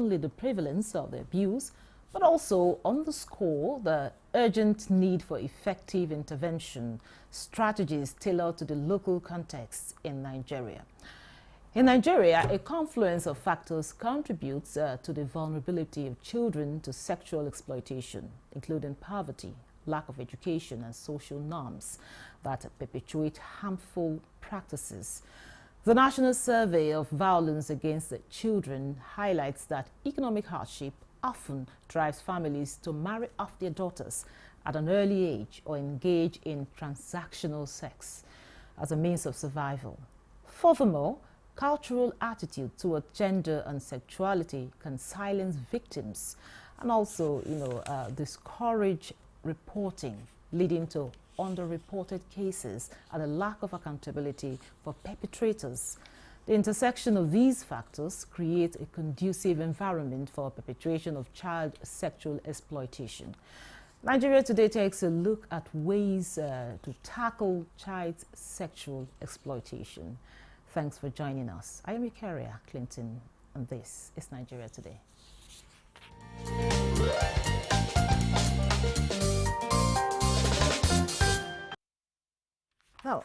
only the prevalence of the abuse, but also underscore the urgent need for effective intervention strategies tailored to the local context in Nigeria. In Nigeria, a confluence of factors contributes to the vulnerability of children to sexual exploitation, including poverty, lack of education, and social norms that perpetuate harmful practices. The National Survey of Violence Against the Children highlights that economic hardship often drives families to marry off their daughters at an early age or engage in transactional sex as a means of survival. Furthermore, cultural attitude toward gender and sexuality can silence victims and also, discourage reporting, leading to underreported cases and a lack of accountability for perpetrators. The intersection of these factors creates a conducive environment for perpetration of child sexual exploitation. Nigeria Today takes a look at ways to tackle child sexual exploitation. Thanks for joining us. I am Eukaria Clinton, and this is Nigeria Today. Now,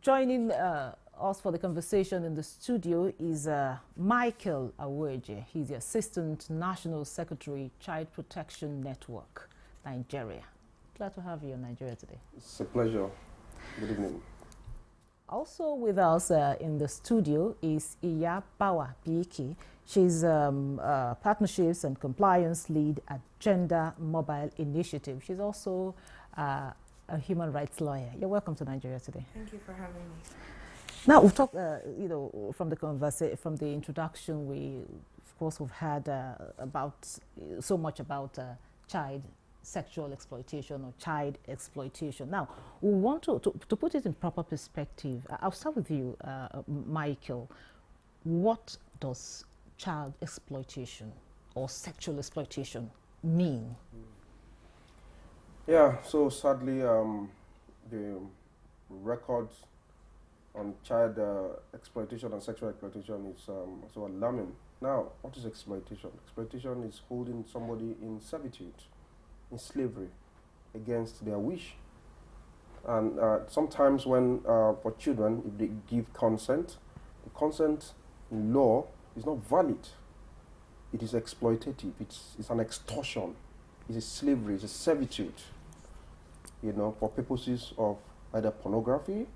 joining us for the conversation in the studio is Michael Aweje. He's the Assistant National Secretary, Child Protection Network, Nigeria. Glad to have you in Nigeria Today. It's a pleasure. Good evening. Also with us in the studio is Iya Bawa Biki. She's Partnerships and Compliance Lead at Gender Mobile Initiative. She's also a human rights lawyer. You're welcome to Nigeria Today. Thank you for having me. Now we've talked, from the introduction, of course, we've had so much about child sexual exploitation or child exploitation. Now, we want to put it in proper perspective. I'll start with you, Michael. What does child exploitation or sexual exploitation mean? Yeah, so sadly, the records on child exploitation and sexual exploitation is so alarming. Now, what is exploitation? Exploitation is holding somebody in servitude, in slavery, against their wish. And sometimes when, for children, if they give consent, the consent in law is not valid. It is exploitative, it's an extortion, it's a slavery, it's a servitude, for purposes of either pornography,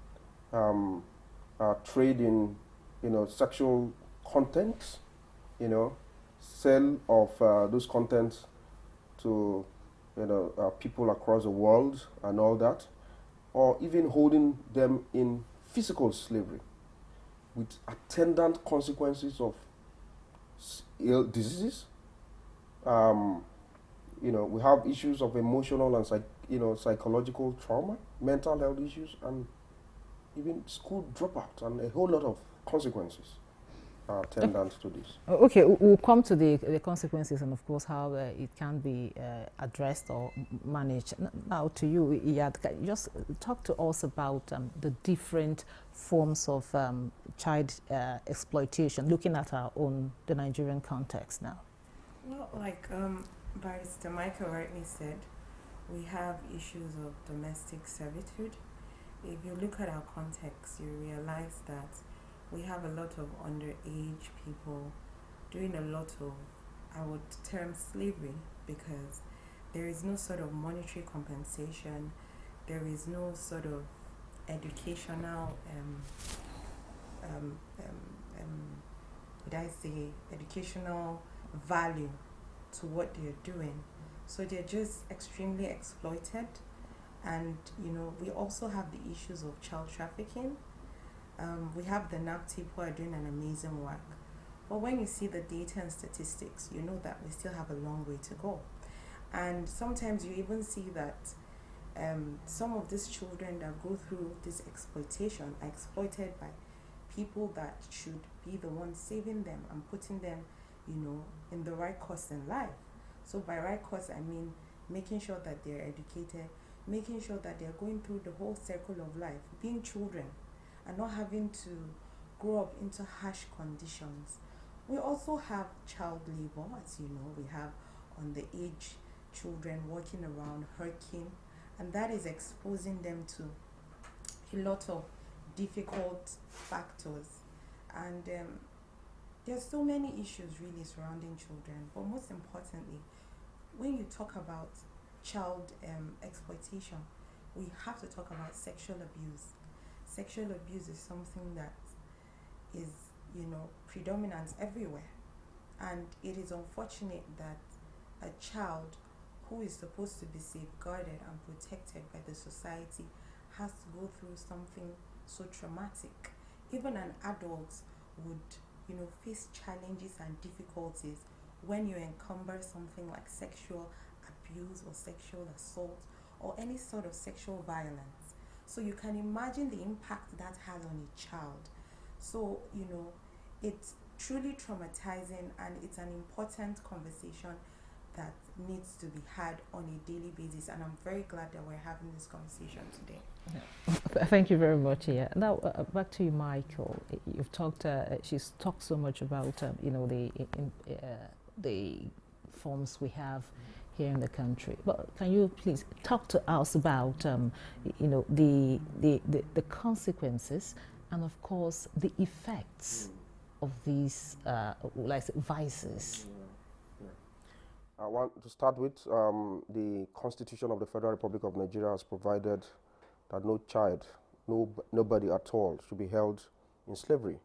trade in, sexual content, sale of those contents to, people across the world and all that, or even holding them in physical slavery with attendant consequences of ill diseases. We have issues of emotional and psychological trauma, mental health issues, and even school dropout, and a whole lot of consequences are attendant to this. Okay, we'll come to the consequences and, of course, how it can be addressed or managed. Now, to you, Iyad, can you just talk to us about the different forms of child exploitation, looking at the Nigerian context now? Well, like Barrister Michael rightly said, we have issues of domestic servitude. If you look at our context, you realize that we have a lot of underage people doing a lot of, I would term, slavery, because there is no sort of monetary compensation, there is no sort of educational, educational value to what they're doing. So they're just extremely exploited. And, we also have the issues of child trafficking. We have the NAPTIP who are doing an amazing work. But when you see the data and statistics, you know that we still have a long way to go. And sometimes you even see that some of these children that go through this exploitation are exploited by people that should be the ones saving them and putting them, in the right course in life. So by right course, I mean making sure that they're educated, making sure that they're going through the whole circle of life, being children, and not having to grow up into harsh conditions We also have child labor, as you know. We have underage children walking around hurting, and that is exposing them to a lot of difficult factors. And there's so many issues really surrounding children, but most importantly, when you talk about child exploitation, we have to talk about sexual abuse. Sexual abuse is something that is, predominant everywhere. And it is unfortunate that a child who is supposed to be safeguarded and protected by the society has to go through something so traumatic. Even an adult would, face challenges and difficulties when you encumber something like sexual abuse or sexual assault or any sort of sexual violence. So you can imagine the impact that has on a child. So, it's truly traumatizing, and it's an important conversation that needs to be had on a daily basis. And I'm very glad that we're having this conversation today. Yeah. Thank you very much. Yeah. Now back to you, Michael. You've talked. She's talked so much about the forms we have here in the country. But can you please talk to us about the consequences and of course the effects of these vices? I want to start with the Constitution of the Federal Republic of Nigeria has provided that no child, nobody at all should be held in slavery.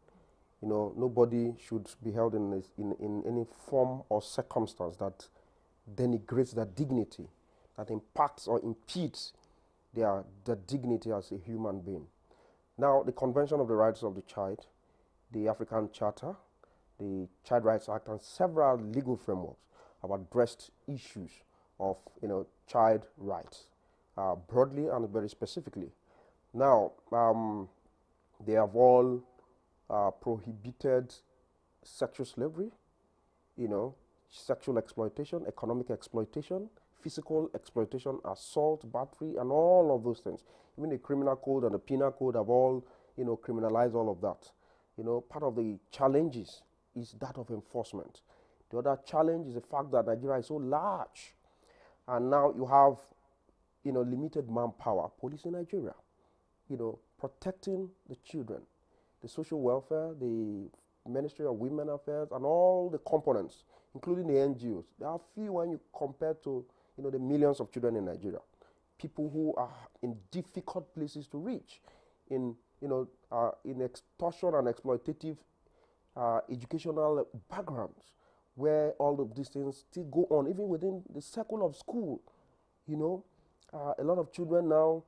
Nobody should be held in any form or circumstance that denigrates their dignity, that impacts or impedes their dignity as a human being. Now, the Convention of the Rights of the Child, the African Charter, the Child Rights Act, and several legal frameworks have addressed issues of child rights broadly and very specifically. Now, they have all prohibited sexual slavery, sexual exploitation, economic exploitation, physical exploitation, assault, battery, and all of those things. Even the criminal code and the penal code have all, criminalized all of that. Part of the challenges is that of enforcement. The other challenge is the fact that Nigeria is so large, and now you have, limited manpower. Police in Nigeria, protecting the children, the social welfare, the Ministry of Women Affairs, and all the components, including the NGOs. There are few when you compare to, the millions of children in Nigeria. People who are in difficult places to reach, in extortion and exploitative educational backgrounds, where all of these things still go on, even within the circle of school. A lot of children now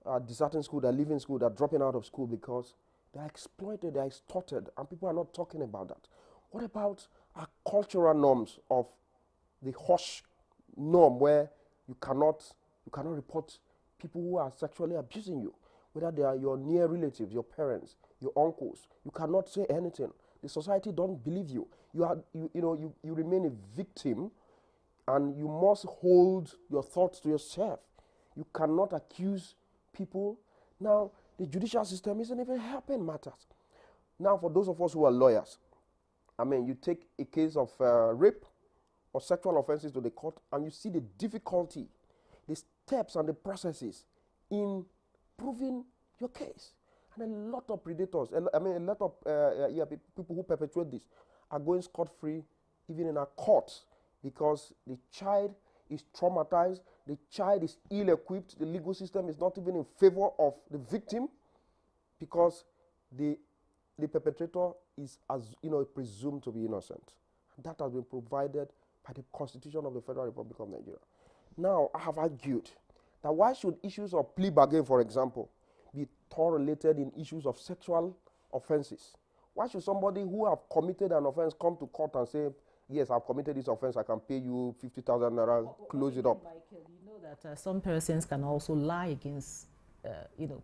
are deserting school, they're leaving school, they're dropping out of school because they're exploited, they're extorted, and people are not talking about that. What about our cultural norms of the hush norm, where you cannot report people who are sexually abusing you, whether they are your near relatives, your parents, your uncles? You cannot say anything. The society don't believe you. You remain a victim, and you must hold your thoughts to yourself. You cannot accuse people. Now, the judicial system isn't even helping matters. Now, for those of us who are lawyers, you take a case of rape or sexual offenses to the court, and you see the difficulty, the steps and the processes in proving your case. And a lot of predators, a lot of people who perpetuate this are going scot-free even in a court, because the child is traumatized, the child is ill-equipped, the legal system is not even in favor of the victim, because the perpetrator is, presumed to be innocent. And that has been provided by the Constitution of the Federal Republic of Nigeria. Now, I have argued that why should issues of plea bargain, for example, be correlated in issues of sexual offenses? Why should somebody who have committed an offense come to court and say, yes, I've committed this offense, I can pay you 50,000 naira, close it up? Michael, that some persons can also lie against,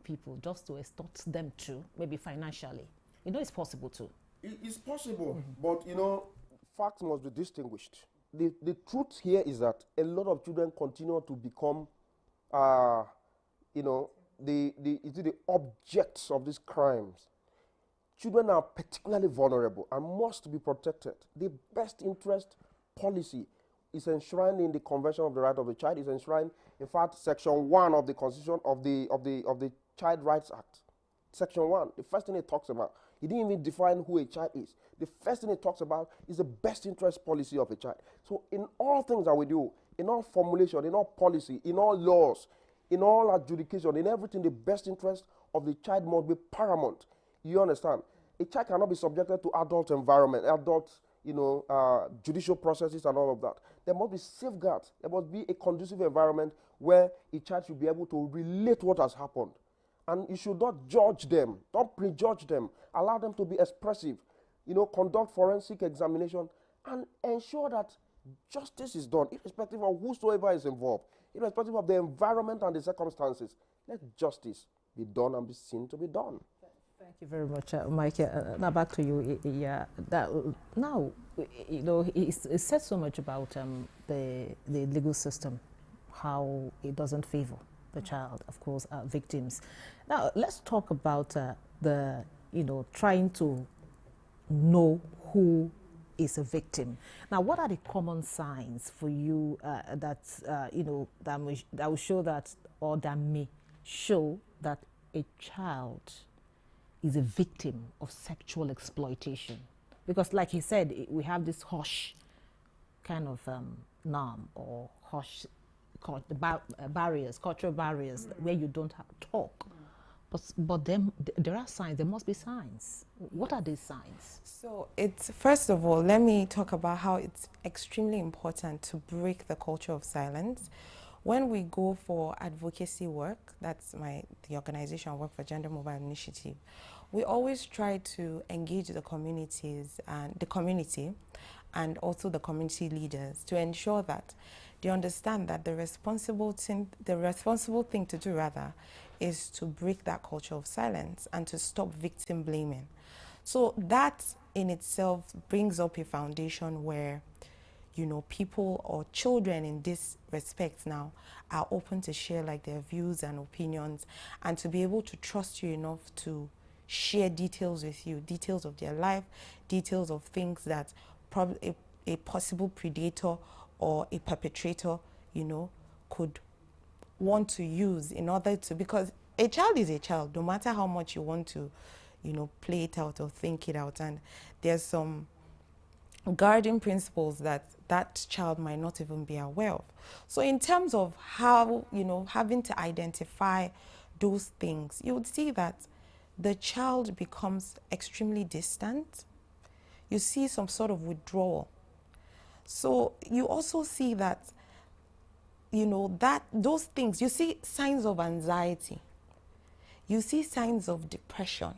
people just to extort them too, maybe financially. It's possible too. It's possible, but, facts must be distinguished. The truth here is that a lot of children continue to become, the objects of these crimes. children are particularly vulnerable and must be protected. The best interest policy is enshrined in the Convention of the Right of the Child, is enshrined, in fact, Section 1 of the Constitution of the Child Rights Act. Section 1, the first thing it talks about, it didn't even define who a child is. The first thing it talks about is the best interest policy of a child. So in all things that we do, in all formulation, in all policy, in all laws, in all adjudication, in everything, the best interest of the child must be paramount. You understand? A child cannot be subjected to adult environment, adult, judicial processes and all of that. There must be safeguards. There must be a conducive environment where a child should be able to relate what has happened. And you should not judge them. Don't prejudge them. Allow them to be expressive. Conduct forensic examination and ensure that justice is done, irrespective of whosoever is involved, irrespective of the environment and the circumstances. Let justice be done and be seen to be done. Thank you very much, Mike. Now back to you. Now, he said so much about the legal system, how it doesn't favor the child, of course, victims. Now, let's talk about trying to know who is a victim. Now, what are the common signs for you that will show that, or that may show that a child is a victim of sexual exploitation? Because, like he said, we have this hush kind of norm or hush barriers, cultural barriers, where you don't have to talk. But then there are signs. There must be signs. What are these signs? So it's, first of all, let me talk about how it's extremely important to break the culture of silence. When we go for advocacy work, that's the organization I work for, Gender Mobile Initiative, we always try to engage the communities and the community and also the community leaders to ensure that they understand that the responsible thing to do is to break that culture of silence and to stop victim blaming. So that in itself brings up a foundation where, people or children in this respect now are open to share their views and opinions and to be able to trust you enough to share details with you, details of their life, details of things that probably a possible predator or a perpetrator, could want to use in order to, because a child is a child, no matter how much you want to, play it out or think it out. And there's some guiding principles that child might not even be aware of. So in terms of how, having to identify those things, you would see that the child becomes extremely distant. You see some sort of withdrawal. So you also see that, those things, you see signs of anxiety. You see signs of depression.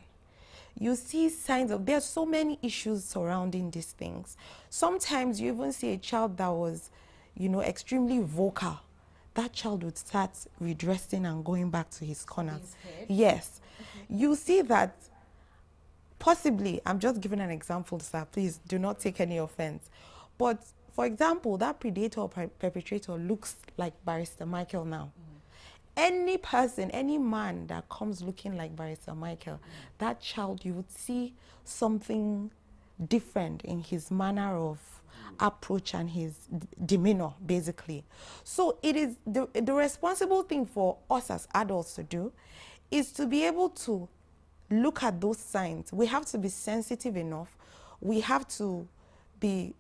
You see signs of, there's so many issues surrounding these things. Sometimes you even see a child that was, extremely vocal. That child would start redressing and going back to his corner. Yes. Okay. You see that possibly, I'm just giving an example, sir, please do not take any offense. But for example, that predator or perpetrator looks like Barrister Michael now. Any person, any man that comes looking like Barrister Michael, that child, you would see something different in his manner of approach and his demeanor, basically. So it is the responsible thing for us as adults to do is to be able to look at those signs. We have to be sensitive enough. We have to be,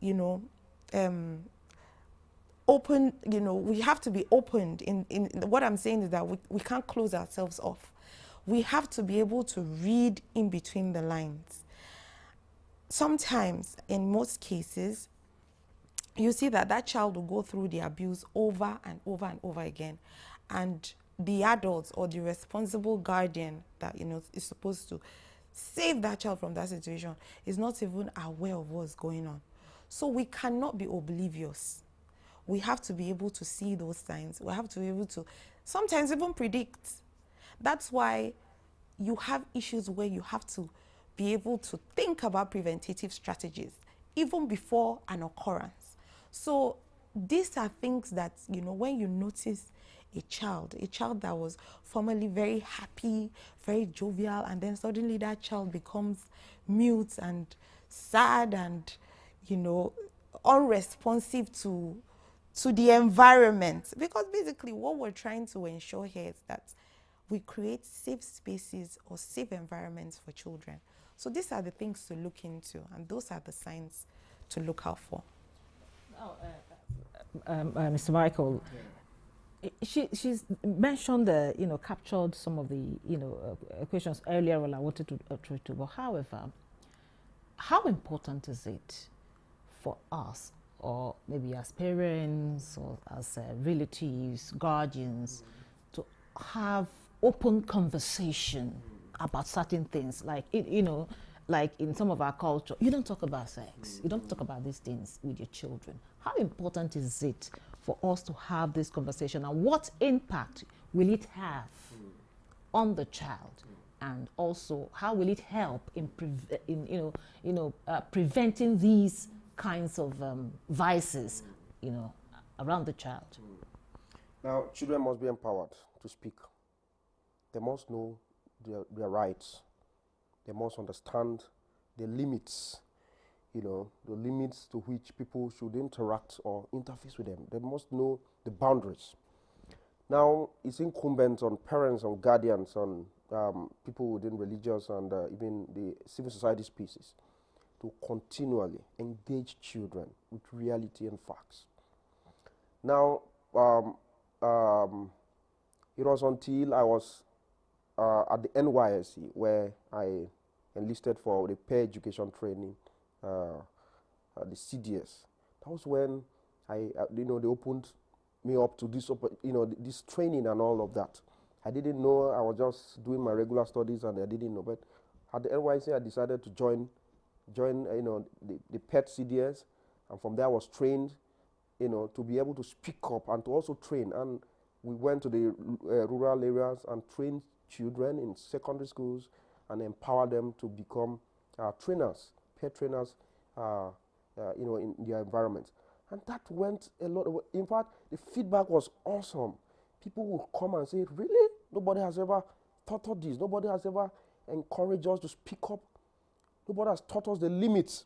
open, we have to be opened in what I'm saying is that we can't close ourselves off. We have to be able to read in between the lines. Sometimes, in most cases, you see that child will go through the abuse over and over and over again. And the adults or the responsible guardian that, is supposed to save that child from that situation is not even aware of what's going on. So we cannot be oblivious. We have to be able to see those signs. We have to be able to sometimes even predict. That's why you have issues where you have to be able to think about preventative strategies even before an occurrence. So these are things that, you know, when you notice a child that was formerly very happy, very jovial, and then suddenly that child becomes mute and sad and, you know, unresponsive to the environment. Because basically what we're trying to ensure here is that we create safe spaces or safe environments for children. So these are the things to look into, and those are the signs to look out for. Oh, Mr. Michael, she's mentioned the, you know, captured some of the, you know, questions earlier when I wanted to try to. But however, how important is it for us, or maybe as parents or as relatives, guardians, to have open conversation about certain things? Like, you know, like in some of our culture, you don't talk about sex. You don't talk about these things with your children. How important is it for us to have this conversation, and what impact will it have on the child? And also, how will it help in preventing these kinds of vices, you know, around the child? Now, children must be empowered to speak. They must know their rights. They must understand the limits, you know, the limits to which people should interact or interface with them. They must know the boundaries. Now, it's incumbent on parents, on guardians, on people within religious and even the civil society spaces to continually engage children with reality and facts. Now, it was until I was at the NYSC where I enlisted for the peer education training, the CDS. That was when you know, they opened me up to this, you know, this training and all of that. I didn't know. I was just doing my regular studies, and I didn't know. But at the NYSC, I decided to join, you know, the PET CDS, and from there I was trained, you know, to be able to speak up and to also train. And we went to the rural areas and trained children in secondary schools and empowered them to become trainers, peer trainers, you know, in their environment. And that went a lot of way. In fact, the feedback was awesome. People would come and say, really? Nobody has ever taught us this. Nobody has ever encouraged us to speak up. Nobody has taught us the limits.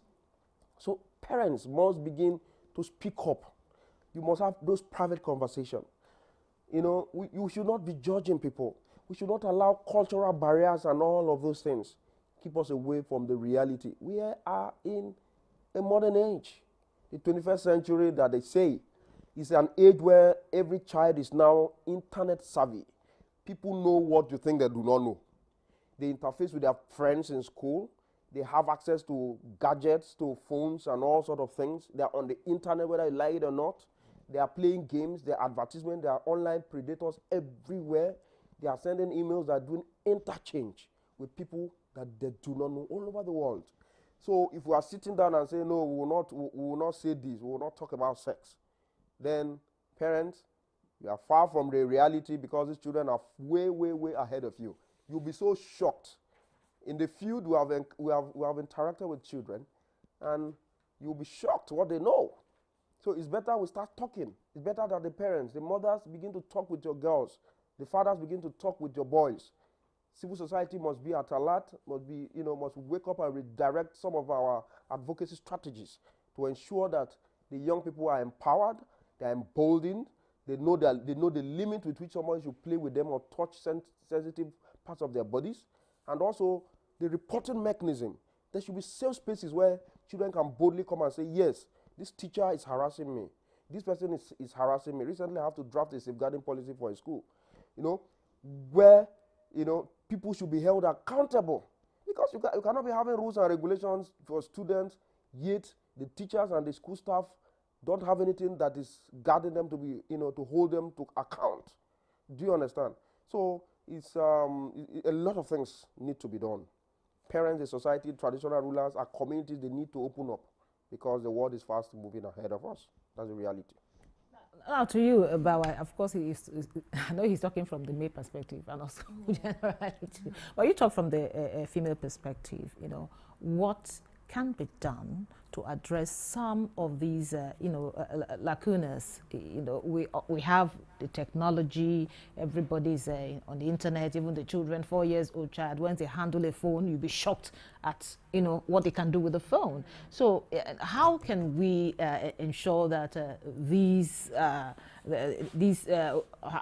So parents must begin to speak up. You must have those private conversations. You know, you should not be judging people. We should not allow cultural barriers and all of those things keep us away from the reality. We are in a modern age. The 21st century that they say is an age where every child is now internet savvy. People know what you think they do not know. They interface with their friends in school. They have access to gadgets, to phones and all sorts of things. They are on the internet, whether you like it or not. They are playing games, they are advertisements, they are online predators everywhere. They are sending emails that are doing interchange with people that they do not know all over the world. So if we are sitting down and saying, no, we will not say this, we will not talk about sex, then parents, you are far from the reality, because these children are way, way, way ahead of you. You'll be so shocked. In the field, we have interacted with children, and you'll be shocked what they know. So it's better we start talking. It's better that the parents, the mothers begin to talk with your girls. The fathers begin to talk with your boys. Civil society must be at alert, must wake up and redirect some of our advocacy strategies to ensure that the young people are empowered, they are emboldened, they know the limit with which someone should play with them or touch sensitive parts of their bodies, and also the reporting mechanism. There should be safe spaces where children can boldly come and say, yes, this teacher is harassing me. This person is harassing me. Recently, I have to draft a safeguarding policy for a school, you know, where, you know, people should be held accountable, because you cannot be having rules and regulations for students, yet the teachers and the school staff don't have anything that is guarding them to be, you know, to hold them to account. Do you understand? So it's a lot of things need to be done. Parents, the society, traditional rulers, our communities, they need to open up, because the world is fast moving ahead of us. That's the reality. Now to you, Bawa, of course, I know he's talking from the male perspective and also generality. But you talk from the female perspective, you know, what can be done to address some of these, lacunas. We have the technology. Everybody's on the internet. Even the children, 4 years old child, when they handle a phone, you'll be shocked at what they can do with the phone. So how can we ensure that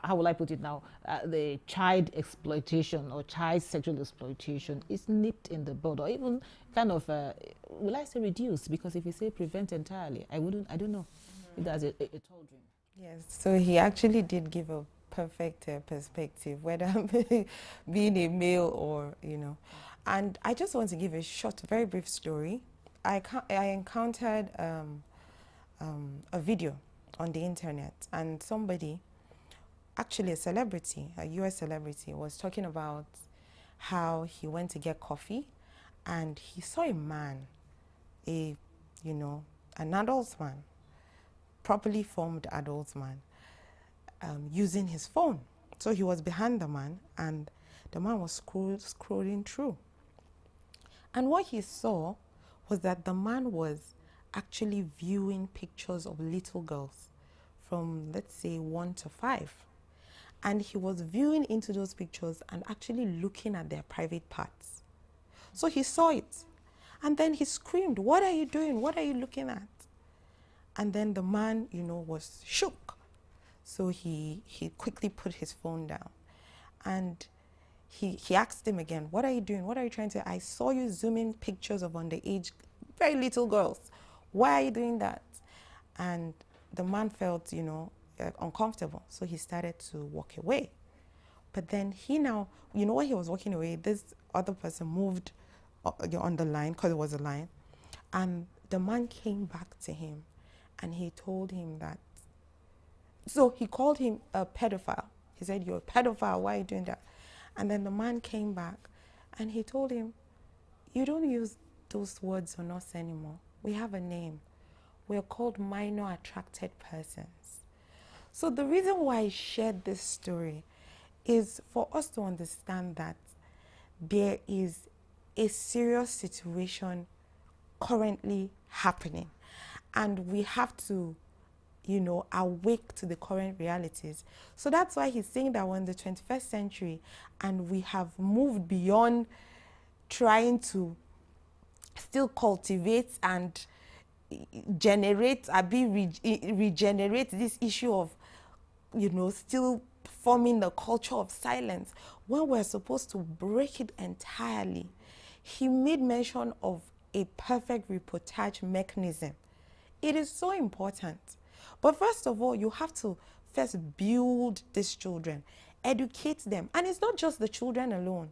how will I put it now, the child exploitation or child sexual exploitation is nipped in the bud, or even kind of, will I say reduced? Because if you say prevent entirely, I don't know. If that's a tall dream. Yes, so he actually did give a perfect perspective, whether being a male or, And I just want to give a short, very brief story. I encountered a video on the internet, and somebody, actually a celebrity, a US celebrity, was talking about how he went to get coffee and he saw a man, an adult man, properly formed adult man, using his phone. So he was behind the man and the man was scrolling through. And what he saw was that the man was actually viewing pictures of little girls from, let's say, 1 to 5. And he was viewing into those pictures and actually looking at their private parts. So he saw it. And then he screamed, "What are you doing? What are you looking at?" And then the man, was shook. So he quickly put his phone down. And he asked him again, "What are you doing? What are you trying to? I saw you zooming pictures of underage, very little girls. Why are you doing that?" And the man felt, uncomfortable. So he started to walk away. But then he now, while he was walking away, this other person moved on the line, because it was a line. And the man came back to him and he told him that. So he called him a pedophile. He said, "You're a pedophile. Why are you doing that?" And then the man came back and he told him, "You don't use those words on us anymore. We have a name. We're called minor attracted persons." So the reason why I shared this story is for us to understand that there is a serious situation currently happening, and we have to awake to the current realities. So that's why he's saying that we're in the 21st century and we have moved beyond trying to still cultivate and regenerate this issue of, still forming the culture of silence, when we're supposed to break it entirely. He made mention of a perfect reportage mechanism. It is so important. But first of all, you have to first build these children, educate them. And it's not just the children alone.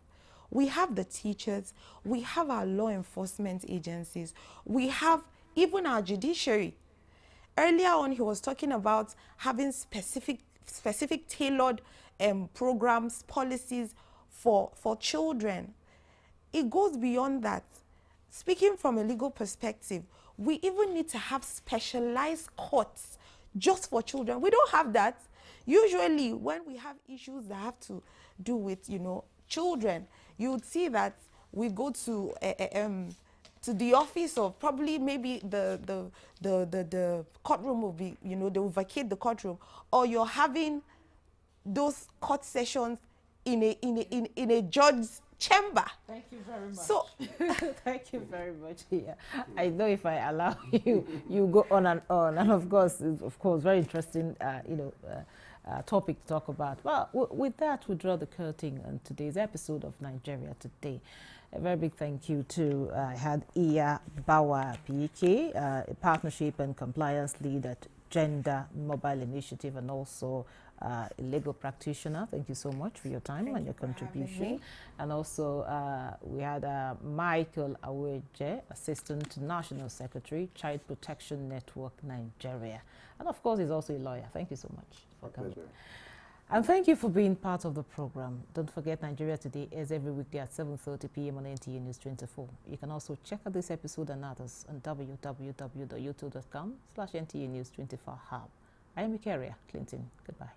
We have the teachers, we have our law enforcement agencies, we have even our judiciary. Earlier on, he was talking about having specific tailored programs, policies for children. It goes beyond that. Speaking from a legal perspective, we even need to have specialized courts just for children. We don't have that. Usually, when we have issues that have to do with, children, you would see that we go to the office of probably maybe the courtroom will be, they will vacate the courtroom, or you're having those court sessions in a judge's chamber. Thank you very much. So, thank you very much. Yeah, I know if I allow you, you go on, and of course, very interesting, topic to talk about. Well, with that, we draw the curtain on today's episode of Nigeria Today. A very big thank you to I had Iya Bawa PK, a partnership and compliance lead at Gender Mobile Initiative, and also a legal practitioner. Thank you so much for your time and your contribution. And also we had Michael Aweje, Assistant National Secretary, Child Protection Network Nigeria. And of course, he's also a lawyer. Thank you so much for coming. And thank you for being part of the program. Don't forget, Nigeria Today is every weekday at 7:30 p.m. on NTA News24. You can also check out this episode and others on www.youtube.com/NTA News24 Hub. I am Ikaria Clinton. Goodbye.